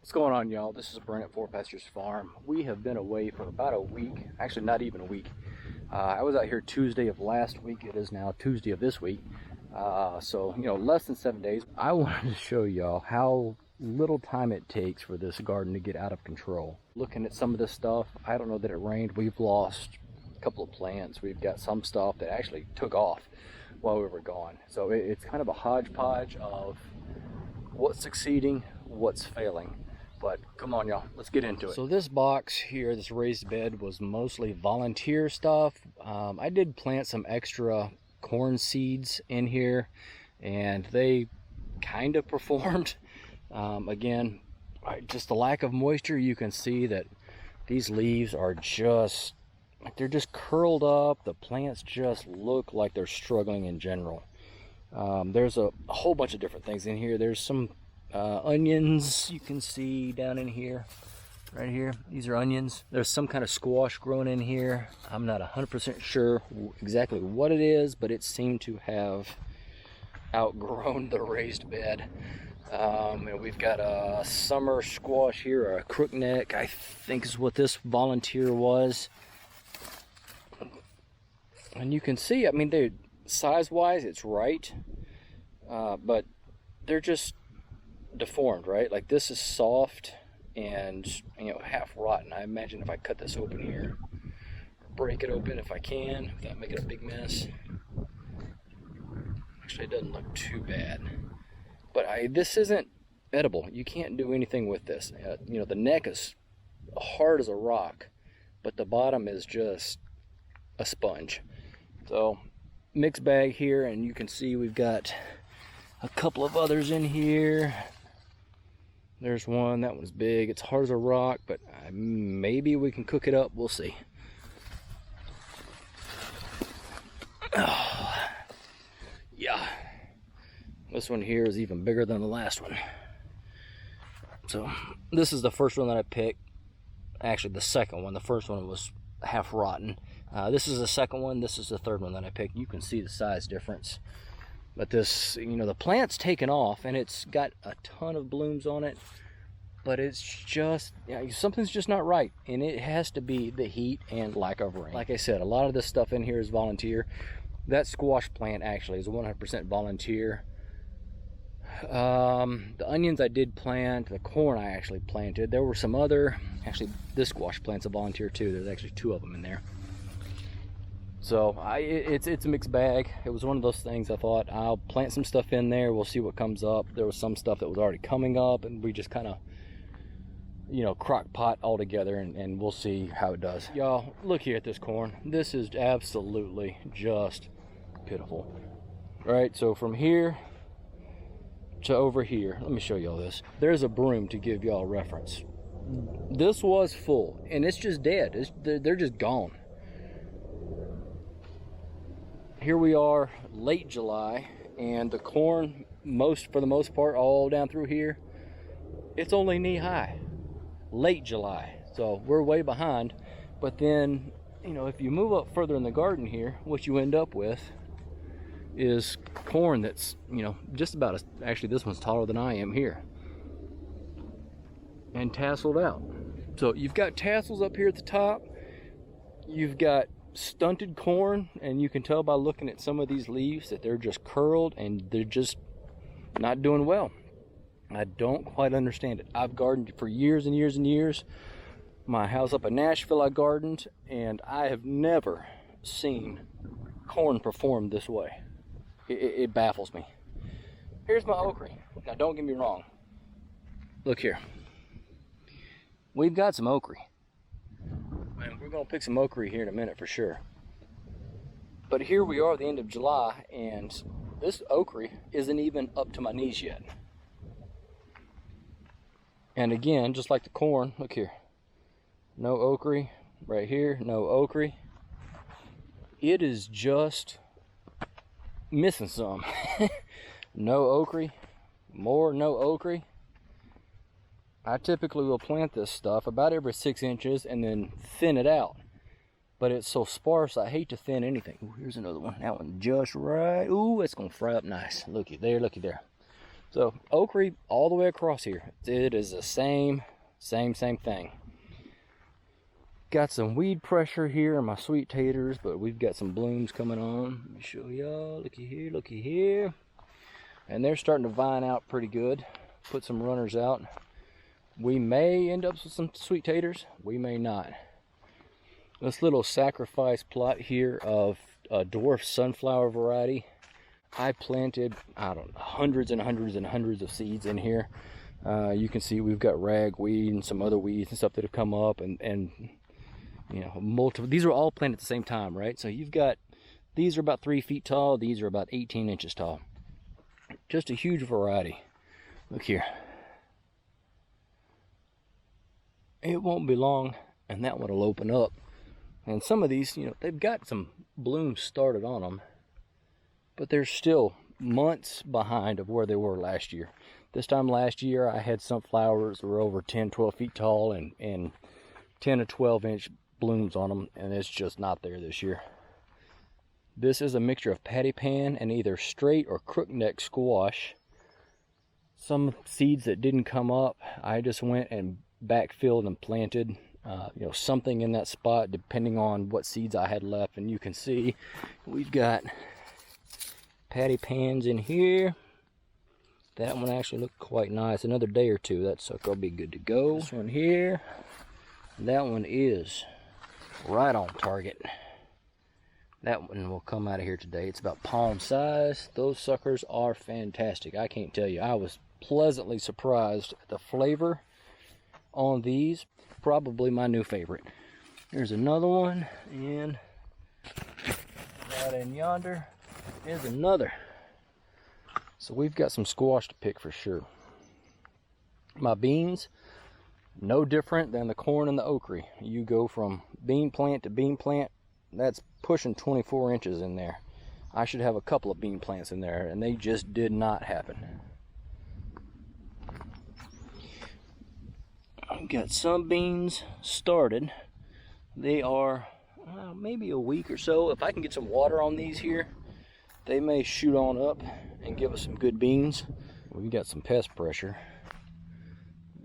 What's going on, y'all? This is Brent at Four Pastures Farm. We have been away for about a week, actually not even a week. I was out here Tuesday of last week. It is now Tuesday of this week. So, less than 7 days. I wanted to show y'all how little time it takes for this garden to get out of control. Looking at some of this stuff, I don't know that it rained. We've lost a couple of plants. We've got some stuff that actually took off while we were gone. So it's kind of a hodgepodge of what's succeeding, what's failing. But come on, y'all, let's get into it. So this box here, this raised bed, was mostly volunteer stuff. I did plant some extra corn seeds in here, and they kind of performed. Again, just the lack of moisture. You can see that these leaves are just, like, they're just curled up. The plants just look like they're struggling in general. There's a whole bunch of different things in here. There's some onions you can see down in here, right here. These are onions. There's some kind of squash growing in here. I'm not 100% sure exactly what it is, but it seemed to have outgrown the raised bed. And we've got a summer squash here, or a crookneck, I think is what this volunteer was. And you can see, I mean, they size-wise, it's right, but they're just deformed, right? Like, this is soft and half rotten. I imagine if I cut this open here, break it open if I can without making a big mess. Actually, it doesn't look too bad, but this isn't edible. You can't do anything with this. The neck is hard as a rock, but the bottom is just a sponge. So mixed bag here, and you can see we've got a couple of others in here. There's one, that one's big. It's hard as a rock, but maybe we can cook it up. We'll see. Oh, yeah. This one here is even bigger than the last one. So this is the first one that I picked. Actually, the second one. The first one was half rotten. This is the second one. This is the third one that I picked. You can see the size difference. But this, the plant's taken off, and it's got a ton of blooms on it, but it's just, something's just not right. And it has to be the heat and lack of rain. Like I said, a lot of this stuff in here is volunteer. That squash plant actually is 100% volunteer. The onions I did plant, the corn I actually planted. There were some other, actually this squash plant's a volunteer too. There's actually 2 of them in there. So it's a mixed bag. It was one of those things. I thought I'll plant some stuff in there. We'll see what comes up. There was some stuff that was already coming up, and we just kind of, crock pot all together, and we'll see how it does. Y'all, look here at this corn. This is absolutely just pitiful. All right, so from here to over here, let me show y'all this. There's a broom to give y'all a reference. This was full, and it's just dead. They're just gone. Here we are, late July, and the corn, for the most part, all down through here, it's only knee high. Late July, so we're way behind. But then, if you move up further in the garden here, what you end up with is corn that's, just about actually this one's taller than I am here, and tasseled out. So you've got tassels up here at the top. You've got stunted corn, and you can tell by looking at some of these leaves that they're just curled and they're just not doing well. I don't quite understand it. I've gardened for years and years and years. My house up in Nashville I gardened, and I have never seen corn perform this way. It baffles me. Here's my okra. Now don't get me wrong. Look here. We've got some okra. And we're going to pick some okra here in a minute for sure. But here we are at the end of July, and this okra isn't even up to my knees yet. And again, just like the corn, look here. No okra. Right here, no okra. It is just missing some. No okra. More no okra. I typically will plant this stuff about every 6 inches and then thin it out. But it's so sparse, I hate to thin anything. Ooh, here's another one. That one just right. Ooh, it's going to fry up nice. Looky there, looky there. So okra all the way across here, it is the same thing. Got some weed pressure here in my sweet taters, but we've got some blooms coming on. Let me show y'all. Looky here, looky here. And they're starting to vine out pretty good. Put some runners out. We may end up with some sweet taters. We may not. This little sacrifice plot here of a dwarf sunflower variety. I planted, I don't know, hundreds and hundreds and hundreds of seeds in here. You can see we've got ragweed and some other weeds and stuff that have come up, and you know, multiple. These are all planted at the same time, right? So you've got, these are about 3 feet tall. These are about 18 inches tall. Just a huge variety. Look here. It won't be long, and that one will open up. And some of these, you know, they've got some blooms started on them, but they're still months behind of where they were last year. This time last year, I had sunflowers that were over 10, 12 feet tall and 10 to 12 inch blooms on them, and it's just not there this year. This is a mixture of patty pan and either straight or crookneck squash. Some seeds that didn't come up, I just went and backfilled and planted you know, something in that spot depending on what seeds I had left. And you can see we've got patty pans in here. That one actually looked quite nice. Another day or two, that sucker will be good to go. This one here, that one is right on target. That one will come out of here today. It's about palm size. Those suckers are fantastic. I can't tell you. I was pleasantly surprised at the flavor on these. Probably my new favorite. Here's another one, and right in yonder is another. So we've got some squash to pick for sure. My beans, no different than the corn and the okra. You go from bean plant to bean plant. That's pushing 24 inches in there. I should have a couple of bean plants in there, and they just did not happen. I've got some beans started. They are maybe a week or so. If I can get some water on these here, they may shoot on up and give us some good beans. We've got some pest pressure,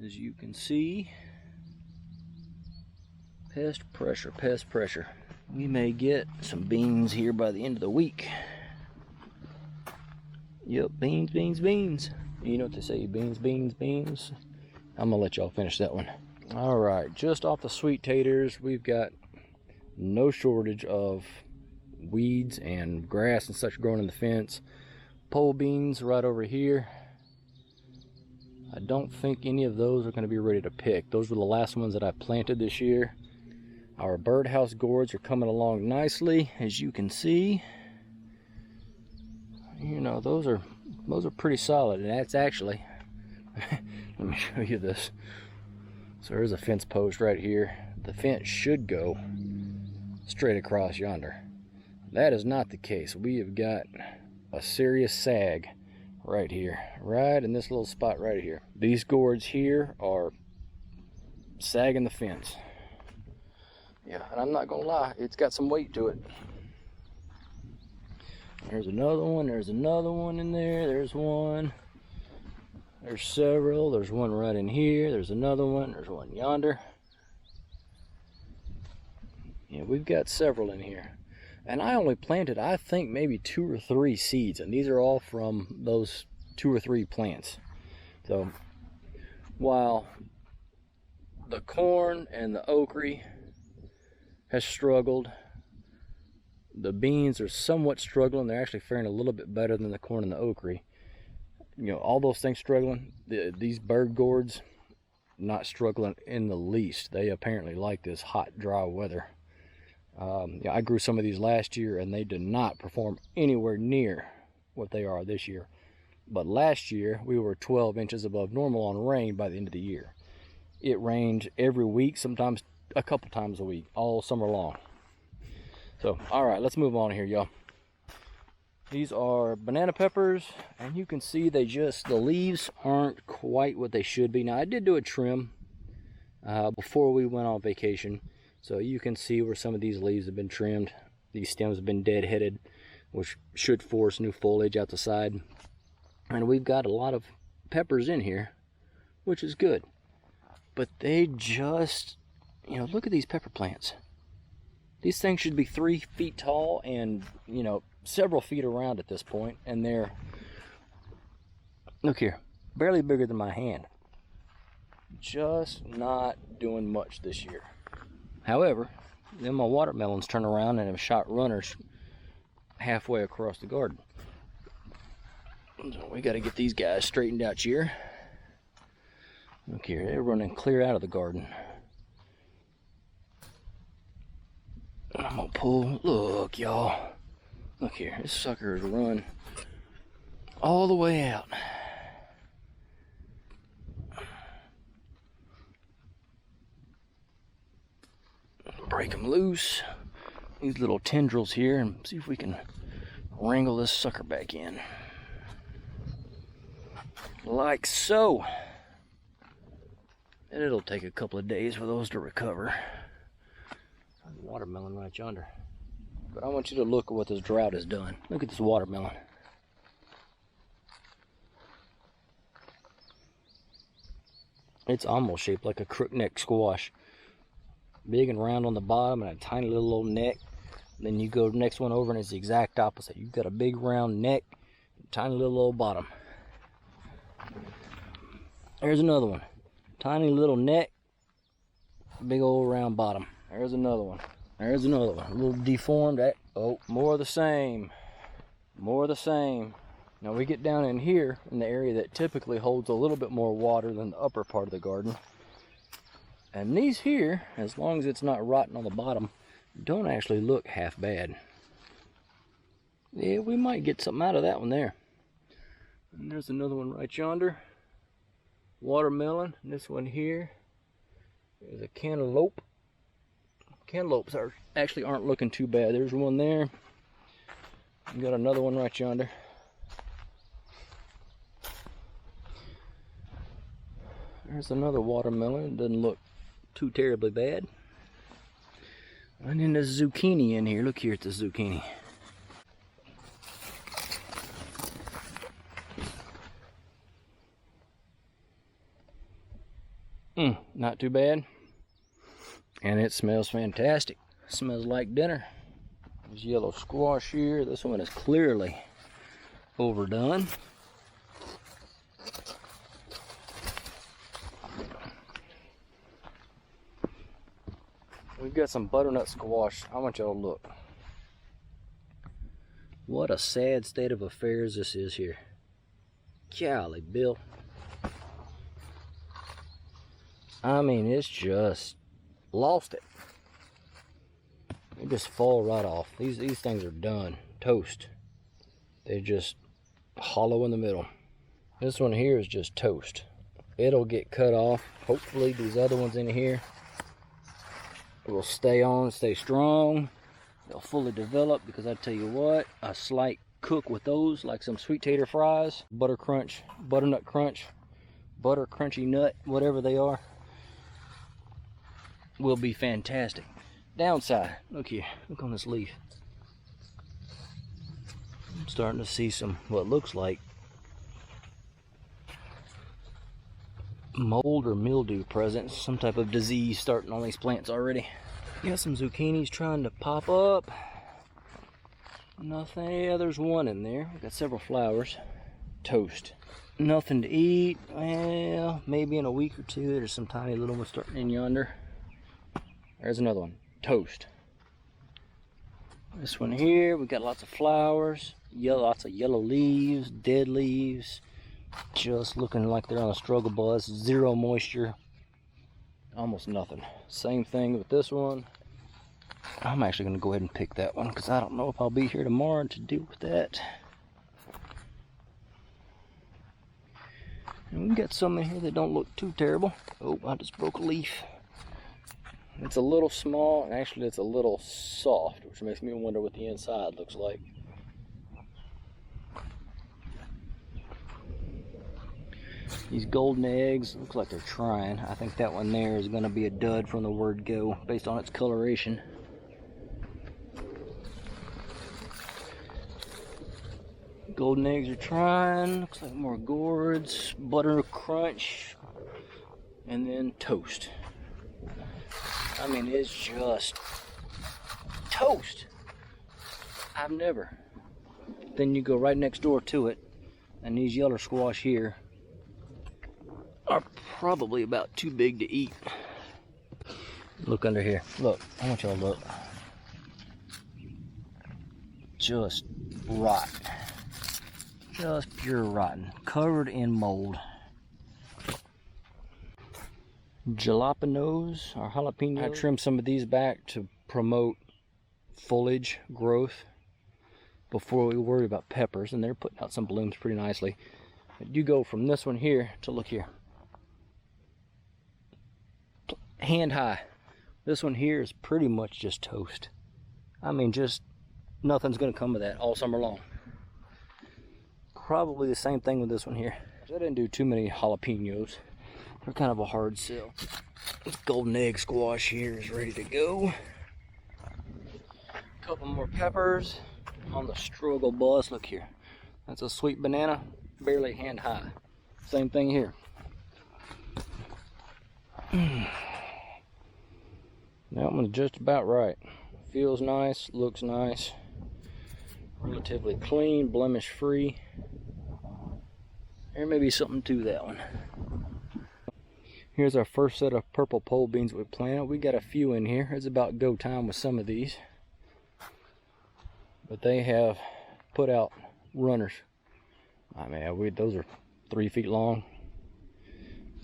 as you can see. Pest pressure. We may get some beans here by the end of the week. Yep, beans. You know what they say, beans. I'm gonna let y'all finish that one. All right, just off the sweet taters, we've got no shortage of weeds and grass and such growing in the fence. Pole beans right over here. I don't think any of those are gonna be ready to pick. Those were the last ones that I planted this year. Our birdhouse gourds are coming along nicely, as you can see. You know, those are pretty solid, and that's actually, let me show you this. So there's a fence post right here. The fence should go straight across yonder. That is not the case. We have got a serious sag right here, right in this little spot right here. These gourds here are sagging the fence. Yeah, and I'm not gonna lie, it's got some weight to it. There's another one in there, there's one. There's several, there's one right in here, there's another one, there's one yonder. Yeah, we've got several in here. And I only planted, I think, maybe 2 or 3 seeds, and these are all from those 2 or 3 plants. So, while the corn and the okra has struggled, the beans are somewhat struggling. They're actually faring a little bit better than the corn and the okra. You know, all those things struggling. These bird gourds, not struggling in the least. They apparently like this hot, dry weather. Yeah, I grew some of these last year, and they did not perform anywhere near what they are this year. But last year, we were 12 inches above normal on rain by the end of the year. It rained every week, sometimes a couple times a week, all summer long. So, all right, let's move on here, y'all. These are banana peppers, and you can see the leaves aren't quite what they should be. Now, I did do a trim before we went on vacation, so you can see where some of these leaves have been trimmed. These stems have been dead-headed, which should force new foliage out the side. And we've got a lot of peppers in here, which is good. But they just, you know, look at these pepper plants. These things should be 3 feet tall and, you know, several feet around at this point. And they're, look here, barely bigger than my hand. Just not doing much this year. However, then my watermelons turn around and have shot runners halfway across the garden. So we got to get these guys straightened out here. Look here, they're running clear out of the garden. I'm gonna pull, look y'all. Look here, this sucker has run all the way out. Break them loose, these little tendrils here, and see if we can wrangle this sucker back in. Like so. And it'll take a couple of days for those to recover. There's a watermelon right yonder. But I want you to look at what this drought has done. Look at this watermelon. It's almost shaped like a crook-neck squash. Big and round on the bottom and a tiny little old neck. Then you go the next one over and it's the exact opposite. You've got a big round neck, tiny little old bottom. There's another one. Tiny little neck, big old round bottom. There's another one. There's another one. A little deformed. Oh, more of the same. More of the same. Now we get down in here in the area that typically holds a little bit more water than the upper part of the garden. And these here, as long as it's not rotten on the bottom, don't actually look half bad. Yeah, we might get something out of that one there. And there's another one right yonder. Watermelon. And this one here is a cantaloupe. Cantaloupes actually aren't looking too bad. There's one there. We got another one right yonder. There's another watermelon. It doesn't look too terribly bad. And then there's zucchini in here. Look here at the zucchini. Not too bad. And it smells fantastic. It smells like dinner. There's yellow squash here. This one is clearly overdone. We've got some butternut squash. I want y'all to look. What a sad state of affairs this is here. Golly, Bill. I mean, it's just lost it. They just fall right off. These things are done. Toast. They just hollow in the middle. This one here is just toast. It'll get cut off. Hopefully these other ones in here will stay on, stay strong. They'll fully develop, because I tell you what, a slight cook with those, like some sweet tater fries, butter crunch, butternut crunch, butter crunchy nut, whatever they are, will be fantastic. Downside, look here, look on this leaf. I'm starting to see some, what looks like mold or mildew present, some type of disease starting on these plants already. Got some zucchinis trying to pop up. Nothing, yeah, there's one in there. We've got several flowers. Toast. Nothing to eat. Well, maybe in a week or two. There's some tiny little ones starting in yonder. There's another one. Toast. This one here, we got lots of flowers, lots of yellow leaves, dead leaves, just looking like they're on a struggle bus. Zero moisture, almost nothing. Same thing with this one. I'm actually going to go ahead and pick that one, because I don't know if I'll be here tomorrow to deal with that. And we got some in here that don't look too terrible. Oh, I just broke a leaf. It's a little small, and actually it's a little soft, which makes me wonder what the inside looks like. These golden eggs, looks like they're trying. I think that one there is going to be a dud from the word go, based on its coloration. Golden eggs are trying. Looks like more gourds, butter crunch, and then toast. I mean, it's just toast. I've never. Then you go right next door to it, and these yellow squash here are probably about too big to eat. Look under here. Look, I want y'all to look. Just rot. Just pure rotten. Covered in mold. Jalapenos or jalapenos. I trimmed some of these back to promote foliage growth before we worry about peppers, and they're putting out some blooms pretty nicely. But you go from this one here to look here. Hand high. This one here is pretty much just toast. I mean, just nothing's gonna come of that all summer long. Probably the same thing with this one here. I didn't do too many jalapenos. They're kind of a hard sell. This golden egg squash here is ready to go. A couple more peppers on the struggle bus. Look here. That's a sweet banana, barely hand high. Same thing here. That one's just about right. Feels nice, looks nice. Relatively clean, blemish free. There may be something to that one. Here's our first set of purple pole beans we planted. We got a few in here. It's about go time with some of these. But they have put out runners. I mean, those are 3 feet long.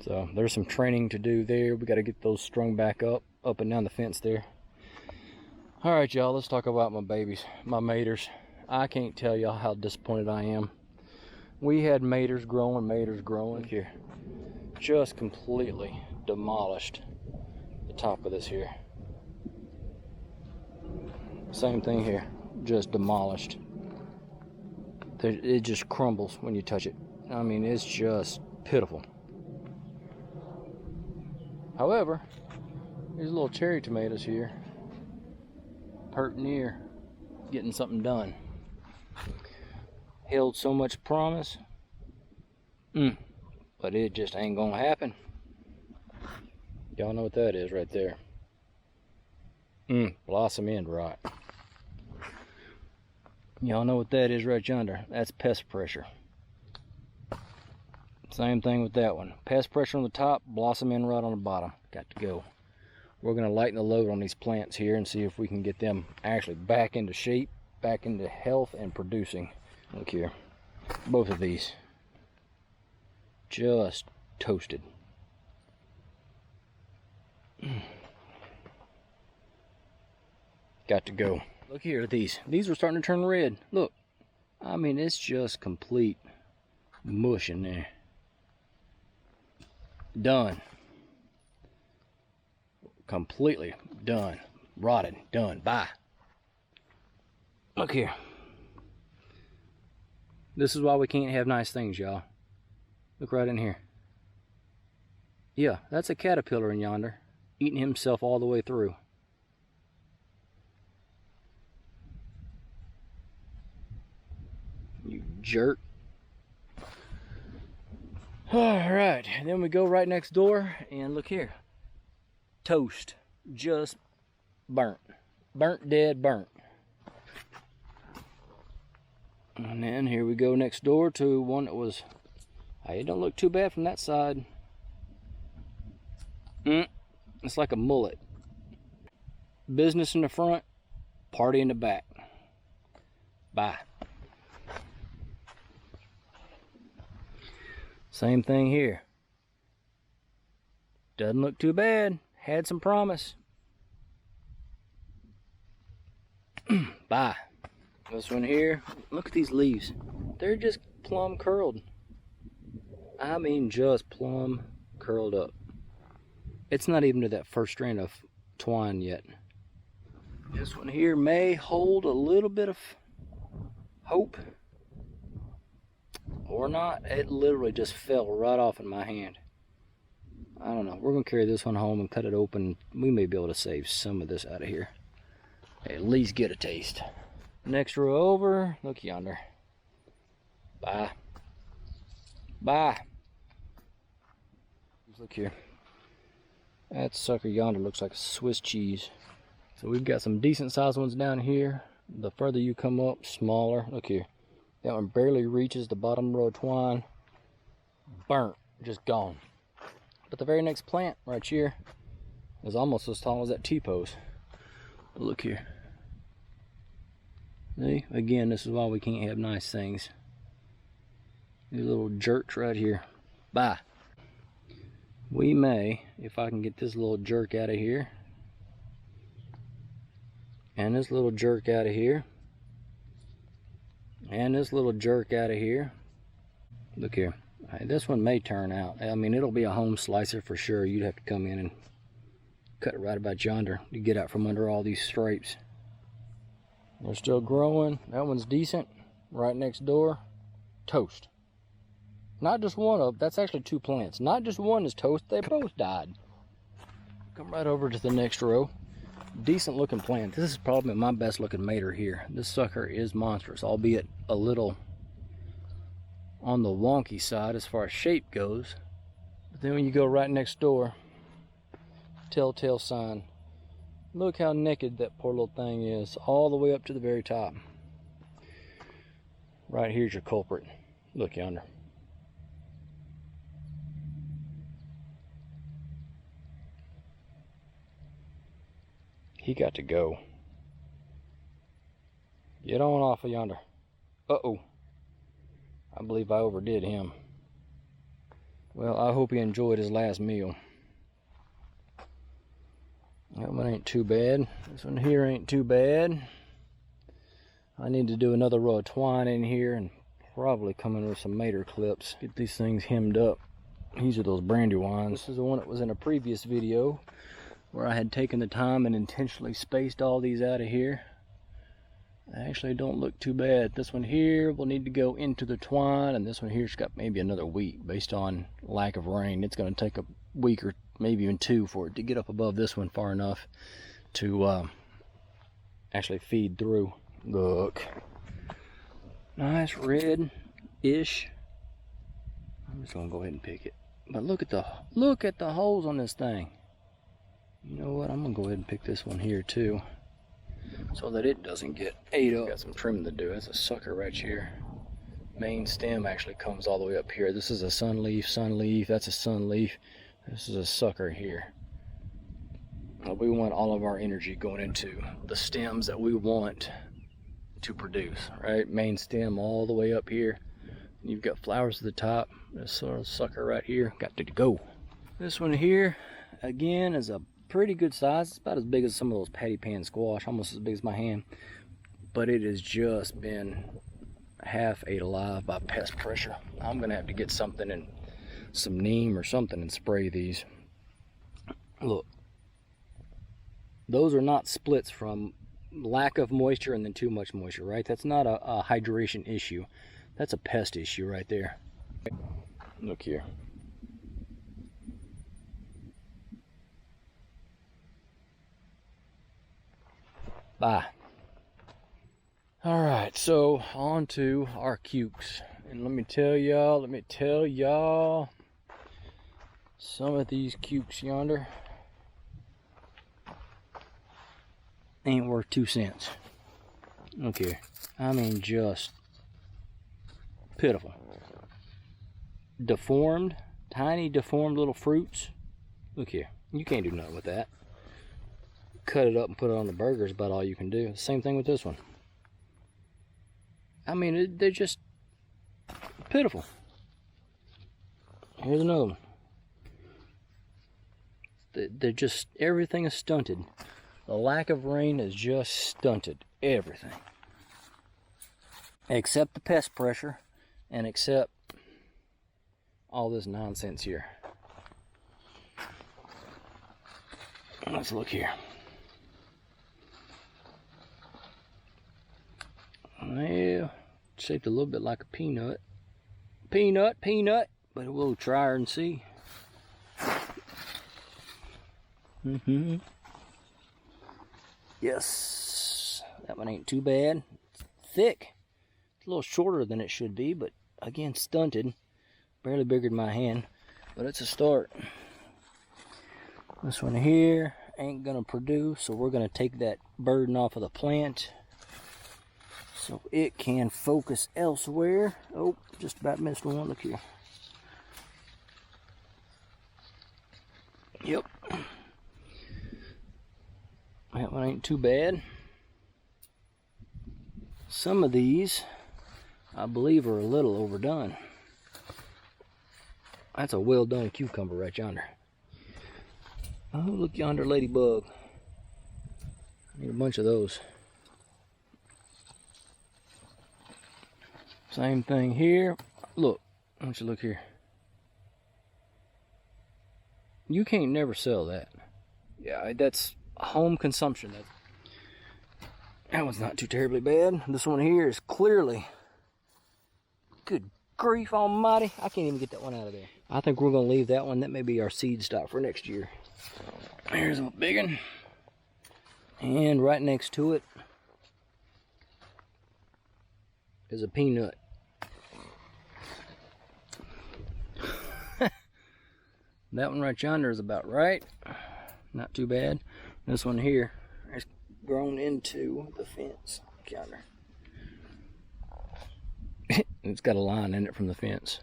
So there's some training to do there. We got to get those strung back up and down the fence there. All right, y'all, let's talk about my babies, my maters. I can't tell y'all how disappointed I am. We had maters growing Look here. Just completely demolished the top of this here. Same thing here, just demolished. It just crumbles when you touch it. I mean, it's just pitiful. However, these little cherry tomatoes here, hurt near getting something done. Held so much promise, but it just ain't gonna happen. Y'all know what that is right there. Blossom end rot. Y'all know what that is right yonder. That's pest pressure. Same thing with that one. Pest pressure on the top, blossom end rot on the bottom. Got to go. We're gonna lighten the load on these plants here and see if we can get them actually back into shape, back into health and producing. Look here, both of these just toasted. Got to go. Look here at these are starting to turn red. Look, I mean, it's just complete mush in there. Done. Completely done. Rotted. Done. Bye. Look here. This is why we can't have nice things, y'all. Look right in here. Yeah, that's a caterpillar in yonder, eating himself all the way through. You jerk. Alright, and then we go right next door, and look here. Toast. Just burnt. Burnt, dead, burnt. And then here we go next door to one that was, hey, it don't look too bad from that side. It's like a mullet. Business in the front, party in the back. Bye. Same thing here. Doesn't look too bad. Had some promise. Bye. This one here, look at these leaves. They're just plumb curled. I mean, just plumb curled up. It's not even to that first strand of twine yet. This one here may hold a little bit of hope. Or not. It literally just fell right off in my hand. I don't know. We're going to carry this one home and cut it open. We may be able to save some of this out of here. At least get a taste. Next row over, look yonder. Bye. Bye. Look here. That sucker yonder looks like a Swiss cheese. So we've got some decent sized ones down here. The further you come up, smaller. Look here. That one barely reaches the bottom row of twine. Burnt. Just gone. But the very next plant right here is almost as tall as that T-post. Look here. See? Again, this is why we can't have nice things. These little jerks right here. Bye. We may, if I can get this little jerk out of here, and this little jerk out of here, and this little jerk out of here. Look here. Right, this one may turn out. I mean, it'll be a home slicer for sure. You'd have to come in and cut it right about yonder to get out from under all these scrapes. They're still growing. That one's decent. Right next door, toast. Not just one of, that's actually two plants. Not just one is toast, they both died. Come right over to the next row. Decent looking plant. This is probably my best looking mater here. This sucker is monstrous, albeit a little on the wonky side as far as shape goes. But then when you go right next door, telltale sign. Look how naked that poor little thing is, all the way up to the very top. Right here's your culprit. Look yonder. He got to go. Get on off of yonder. Uh-oh. I believe I overdid him. Well, I hope he enjoyed his last meal. That one ain't too bad. This one here ain't too bad. I need to do another row of twine in here and probably come in with some mater clips. Get these things hemmed up. These are those Brandywines. This is the one that was in a previous video where I had taken the time and intentionally spaced all these out of here. They actually don't look too bad. This one here will need to go into the twine, and this one here's got maybe another week based on lack of rain. It's going to take a week or maybe even two for it to get up above this one far enough to actually feed through. Look. Nice red-ish. I'm just going to go ahead and pick it. But look at the holes on this thing. You know what? I'm going to go ahead and pick this one here too, so that it doesn't get ate up. Got some trimming to do. That's a sucker right here. Main stem actually comes all the way up here. This is a sunleaf. That's a sunleaf. This is a sucker here. We want all of our energy going into the stems that we want to produce, right? Main stem all the way up here. You've got flowers at the top. This sort of sucker right here got to go. This one here, again, is a pretty good size. It's about as big as some of those patty pan squash, almost as big as my hand. But it has just been half ate alive by pest pressure. I'm gonna have to get something and some neem or something and spray these. Look, those are not splits from lack of moisture and then too much moisture, right? That's not a hydration issue. That's a pest issue right there. Look here. Bye. All right, so on to our cukes. And let me tell y'all, some of these cukes yonder ain't worth 2 cents. Okay, I mean just pitiful. Deformed, tiny deformed little fruits. Look here, you can't do nothing with that. Cut it up and put it on the burger is about all you can do. Same thing with this one. I mean, they're just pitiful. Here's another one. They're just, everything is stunted. The lack of rain has just stunted everything. Except the pest pressure and except all this nonsense here. Let's look here. Well, shaped a little bit like a peanut. Peanut, but we'll try her and see. Yes, that one ain't too bad. It's thick. It's a little shorter than it should be, but again, stunted, barely bigger than my hand, but it's a start. This one here ain't gonna produce, so we're gonna take that burden off of the plant so it can focus elsewhere. Oh, just about missed one. Look here. Yep. That one ain't too bad. Some of these, I believe, are a little overdone. That's a well done cucumber right yonder. Oh, look yonder, ladybug. I need a bunch of those. Same thing here. Look, why don't you look here? You can't never sell that. Yeah, that's home consumption. That one's not too terribly bad. This one here is clearly, good grief almighty, I can't even get that one out of there. I think we're gonna leave that one. That may be our seed stock for next year. Here's a big one. And right next to it is a peanut. That one right yonder is about right. Not too bad. This one here has grown into the fence. Look yonder. It's got a line in it from the fence.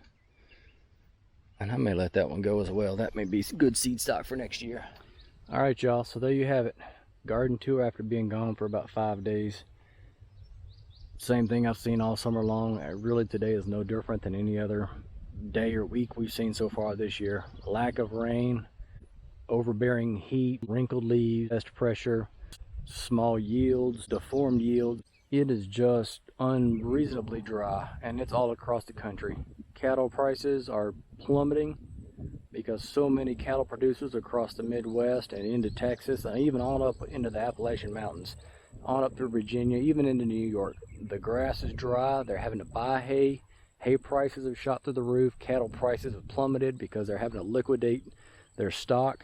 And I may let that one go as well. That may be good seed stock for next year. All right, y'all, so there you have it. Garden tour after being gone for about 5 days. Same thing I've seen all summer long. Really, today is no different than any other day or week we've seen so far this year. Lack of rain, overbearing heat, wrinkled leaves, best pressure, small yields, deformed yields. It is just unreasonably dry, and it's all across the country. Cattle prices are plummeting because so many cattle producers across the Midwest and into Texas and even on up into the Appalachian Mountains, on up through Virginia, even into New York. The grass is dry. They're having to buy hay. Hay prices have shot through the roof. Cattle prices have plummeted because they're having to liquidate their stock.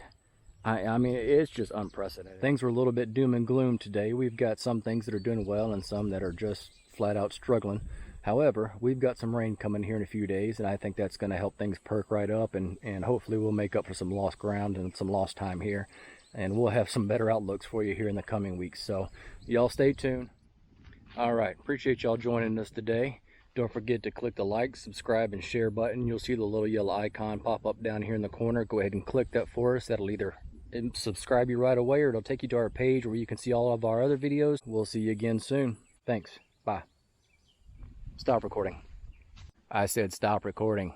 I mean, it's just unprecedented. Things were a little bit doom and gloom today. We've got some things that are doing well and some that are just flat out struggling. However, we've got some rain coming here in a few days, and I think that's going to help things perk right up, and hopefully we'll make up for some lost ground and some lost time here. And we'll have some better outlooks for you here in the coming weeks. So y'all stay tuned. All right, appreciate y'all joining us today. Don't forget to click the like, subscribe, and share button. You'll see the little yellow icon pop up down here in the corner. Go ahead and click that for us. That'll either subscribe you right away, or it'll take you to our page where you can see all of our other videos. We'll see you again soon. Thanks. Bye. Stop recording. I said stop recording.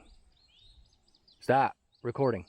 Stop recording.